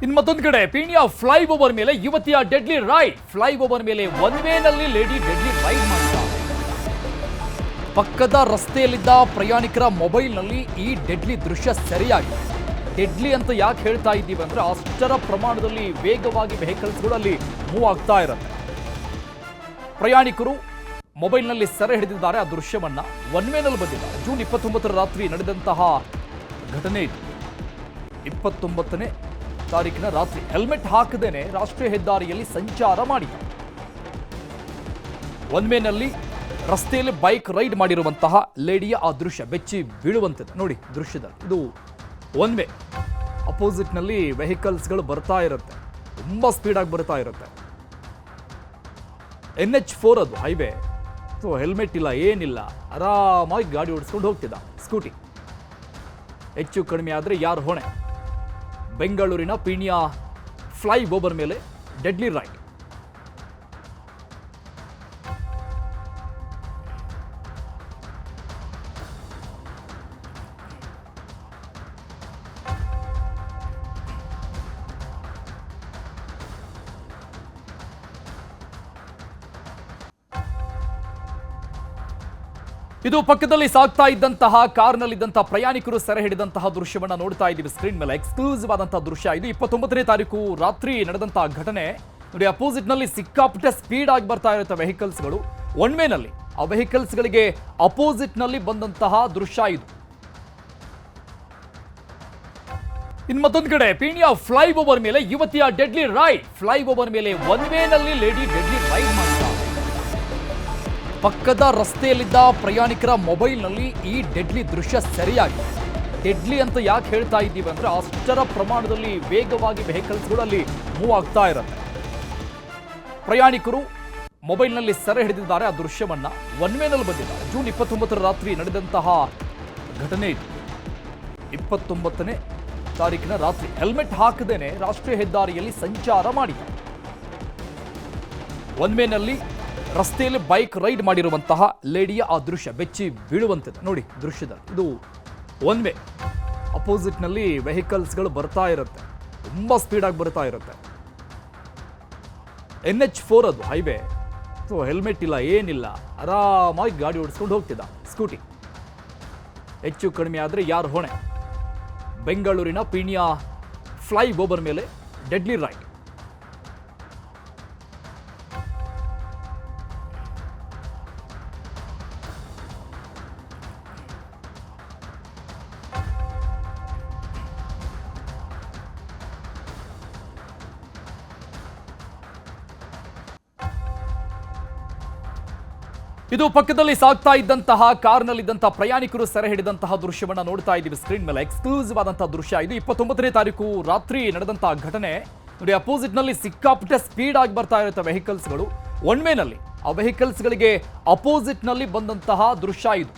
ಇನ್ನು ಮತ್ತೊಂದು ಕಡೆ ಪೀಣ್ಯ ಫ್ಲೈಓವರ್ ಮೇಲೆ ಯುವತಿಯ ಡೆಡ್ಲಿ ರೈಡ್. ಫ್ಲೈಓವರ್ ಮೇಲೆ ಒನ್ ವೇನಲ್ಲಿ ಲೇಡಿ ಡೆಡ್ಲಿ ರೈಡ್ ಮಾಡಿದ್ದಾರೆ. ಪಕ್ಕದ ರಸ್ತೆಯಲ್ಲಿದ್ದ ಪ್ರಯಾಣಿಕರ ಮೊಬೈಲ್ನಲ್ಲಿ ಈ ಡೆಡ್ಲಿ ದೃಶ್ಯ ಸೆರೆಯಾಗಿದೆ. ಡೆಡ್ಲಿ ಅಂತ ಯಾಕೆ ಹೇಳ್ತಾ ಇದ್ದೀವಿ ಅಂದ್ರೆ ಅಷ್ಟರ ಪ್ರಮಾಣದಲ್ಲಿ ವೇಗವಾಗಿ ವೆಹಿಕಲ್ಸ್ಗಳು ಅಲ್ಲಿ ಮೂವ್ ಆಗ್ತಾ ಇರುತ್ತೆ. ಪ್ರಯಾಣಿಕರು ಮೊಬೈಲ್ನಲ್ಲಿ ಸೆರೆ ಹಿಡಿದಿದ್ದಾರೆ. ಆ ದೃಶ್ಯವನ್ನ ಒನ್ ವೇನಲ್ಲಿ ಬಂದಿದ್ದಾರೆ. ಜೂನ್ 29 ರಾತ್ರಿ ನಡೆದಂತಹ ಘಟನೆ ಇದು. 29ನೇ ತಾರೀಕಿನ ರಾತ್ರಿ ಹೆಲ್ಮೆಟ್ ಹಾಕದೇನೆ ರಾಷ್ಟ್ರೀಯ ಹೆದ್ದಾರಿಯಲ್ಲಿ ಸಂಚಾರ ಮಾಡಿದ್ದಾರೆ. ಒನ್ ವೇನಲ್ಲಿ ರಸ್ತೆಯಲ್ಲಿ ಬೈಕ್ ರೈಡ್ ಮಾಡಿರುವಂತಹ ಲೇಡಿಯ ಆ ದೃಶ್ಯ ಬೆಚ್ಚಿ ಬೀಳುವಂತಿದೆ ನೋಡಿ ದೃಶ್ಯದಲ್ಲಿ. ಇದು ಒನ್ ವೇ, ಅಪೋಸಿಟ್ನಲ್ಲಿ ವೆಹಿಕಲ್ಸ್ಗಳು ಬರ್ತಾ ಇರುತ್ತೆ, ತುಂಬ ಸ್ಪೀಡಾಗಿ ಬರ್ತಾ ಇರುತ್ತೆ. NH4 ಅದು ಹೈವೇ. ಸೊ ಹೆಲ್ಮೆಟ್ ಇಲ್ಲ, ಏನಿಲ್ಲ, ಆರಾಮಾಗಿ ಗಾಡಿ ಓಡಿಸ್ಕೊಂಡು ಹೋಗ್ತಿದ್ದ ಸ್ಕೂಟಿ. ಹೆಚ್ಚು ಕಡಿಮೆ ಆದರೆ ಯಾರು ಹೊಣೆ? ಬೆಂಗಳೂರಿನ ಪೀಣ್ಯ ಫ್ಲೈಓವರ್ ಮೇಲೆ ಡೆಡ್ಲಿ ರೈಡ್. ಇದು ಪಕ್ಕದಲ್ಲಿ ಸಾಗ್ತಾ ಇದ್ದಂತಹ ಕಾರ್ನಲ್ಲಿದ್ದಂತಹ ಪ್ರಯಾಣಿಕರು ಸೆರೆ ಹಿಡಿದಂತಹ ದೃಶ್ಯವನ್ನ ನೋಡ್ತಾ ಇದ್ದೀವಿ ಸ್ಕ್ರೀನ್ ಮೇಲೆ. ಎಕ್ಸ್ಕ್ಲೂಸಿವ್ ಆದಂತಹ ದೃಶ್ಯ ಇದು. 29ನೇ ತಾರೀಕು ರಾತ್ರಿ ನಡೆದಂತಹ ಘಟನೆ ನೋಡಿ. ಅಪೋಸಿಟ್ ನಲ್ಲಿ ಸಿಕ್ಕಾಪಟ್ಟೆ ಸ್ಪೀಡ್ ಆಗಿ ಬರ್ತಾ ಇರುತ್ತೆ ವೆಹಿಕಲ್ಸ್ಗಳು. ಒನ್ ವೇನಲ್ಲಿ ಆ ವೆಹಿಕಲ್ಸ್ಗಳಿಗೆ ಅಪೋಸಿಟ್ ನಲ್ಲಿ ಬಂದಂತಹ ದೃಶ್ಯ ಇದು. ಇನ್ನು ಮತ್ತೊಂದು ಕಡೆ ಪೀಣ್ಯ ಫ್ಲೈಓವರ್ ಮೇಲೆ ಯುವತಿಯ ಡೆಡ್ಲಿ ರೈಡ್. ಫ್ಲೈಓವರ್ ಮೇಲೆ ಒನ್ ವೇನಲ್ಲಿ ಲೇಡಿ ಡೆಡ್ಲಿ ರೈಡ್ ಮಾಡಿದ್ದಾರೆ. ಪಕ್ಕದ ರಸ್ತೆಯಲ್ಲಿದ್ದ ಪ್ರಯಾಣಿಕರ ಮೊಬೈಲ್ನಲ್ಲಿ ಈ ಡೆಡ್ಲಿ ದೃಶ್ಯ ಸೆರೆಯಾಗಿದೆ. ಡೆಡ್ಲಿ ಅಂತ ಯಾಕೆ ಹೇಳ್ತಾ ಇದ್ದೀವಿ ಅಂದ್ರೆ ಅಷ್ಟರ ಪ್ರಮಾಣದಲ್ಲಿ ವೇಗವಾಗಿ ವೆಹಿಕಲ್ಸ್ಗಳು ಅಲ್ಲಿ ಮೂವ್ ಆಗ್ತಾ ಇರುತ್ತೆ. ಪ್ರಯಾಣಿಕರು ಮೊಬೈಲ್ನಲ್ಲಿ ಸೆರೆ ಹಿಡಿದಿದ್ದಾರೆ. ಆ ದೃಶ್ಯವನ್ನ ಒನ್ ವೇನಲ್ಲಿ ಬಂದಿದ್ದಾರೆ. ಜೂನ್ 29 ರಾತ್ರಿ ನಡೆದಂತಹ ಘಟನೆ ಇದು. 29ನೇ ತಾರೀಕಿನ ರಾತ್ರಿ ಹೆಲ್ಮೆಟ್ ಹಾಕದೇನೆ ರಾಷ್ಟ್ರೀಯ ಹೆದ್ದಾರಿಯಲ್ಲಿ ಸಂಚಾರ ಮಾಡಿದ್ದಾರೆ. ಒನ್ ವೇನಲ್ಲಿ ರಸ್ತೆಯಲ್ಲಿ ಬೈಕ್ ರೈಡ್ ಮಾಡಿರುವಂತಹ ಲೇಡಿಯ ಆ ದೃಶ್ಯ ಬೆಚ್ಚಿ ಬೀಳುವಂತಿದೆ ನೋಡಿ ದೃಶ್ಯದಲ್ಲಿ. ಇದು ಒನ್ ವೇ, ಅಪೋಸಿಟ್ನಲ್ಲಿ ವೆಹಿಕಲ್ಸ್ಗಳು ಬರ್ತಾ ಇರುತ್ತೆ, ತುಂಬ ಸ್ಪೀಡಾಗಿ ಬರ್ತಾ ಇರುತ್ತೆ. NH4 ಅದು ಹೈವೇ. ಸೊ ಹೆಲ್ಮೆಟ್ ಇಲ್ಲ, ಏನಿಲ್ಲ, ಆರಾಮಾಗಿ ಗಾಡಿ ಓಡಿಸ್ಕೊಂಡು ಹೋಗ್ತಿದ್ದ ಸ್ಕೂಟಿ. ಹೆಚ್ಚು ಕಡಿಮೆ ಆದರೆ ಯಾರು ಹೊಣೆ? ಬೆಂಗಳೂರಿನ ಪೀಣ್ಯ ಫ್ಲೈಓವರ್ ಮೇಲೆ ಡೆಡ್ಲಿ ರೈಡ್. ಇದು ಪಕ್ಕದಲ್ಲಿ ಸಾಗ್ತಾ ಇದ್ದಂತಹ ಕಾರ್ನಲ್ಲಿದ್ದಂತಹ ಪ್ರಯಾಣಿಕರು ಸೆರೆ ಹಿಡಿದಂತಹ ದೃಶ್ಯವನ್ನ ನೋಡ್ತಾ ಇದ್ದೀವಿ ಸ್ಕ್ರೀನ್ ಮೇಲೆ. ಎಕ್ಸ್ಕ್ಲೂಸಿವ್ ಆದಂತಹ ದೃಶ್ಯ ಇದು. 29ನೇ ತಾರೀಕು ರಾತ್ರಿ ನಡೆದಂತಹ ಘಟನೆ ನೋಡಿ. ಅಪೋಸಿಟ್ ನಲ್ಲಿ ಸಿಕ್ಕಾಪಟ್ಟೆ ಸ್ಪೀಡ್ ಆಗಿ ಬರ್ತಾ ಇರುತ್ತೆ ವೆಹಿಕಲ್ಸ್ಗಳು. ಒನ್ ವೇನಲ್ಲಿ ಆ ವೆಹಿಕಲ್ಸ್ಗಳಿಗೆ ಅಪೋಸಿಟ್ ನಲ್ಲಿ ಬಂದಂತಹ ದೃಶ್ಯ ಇದು.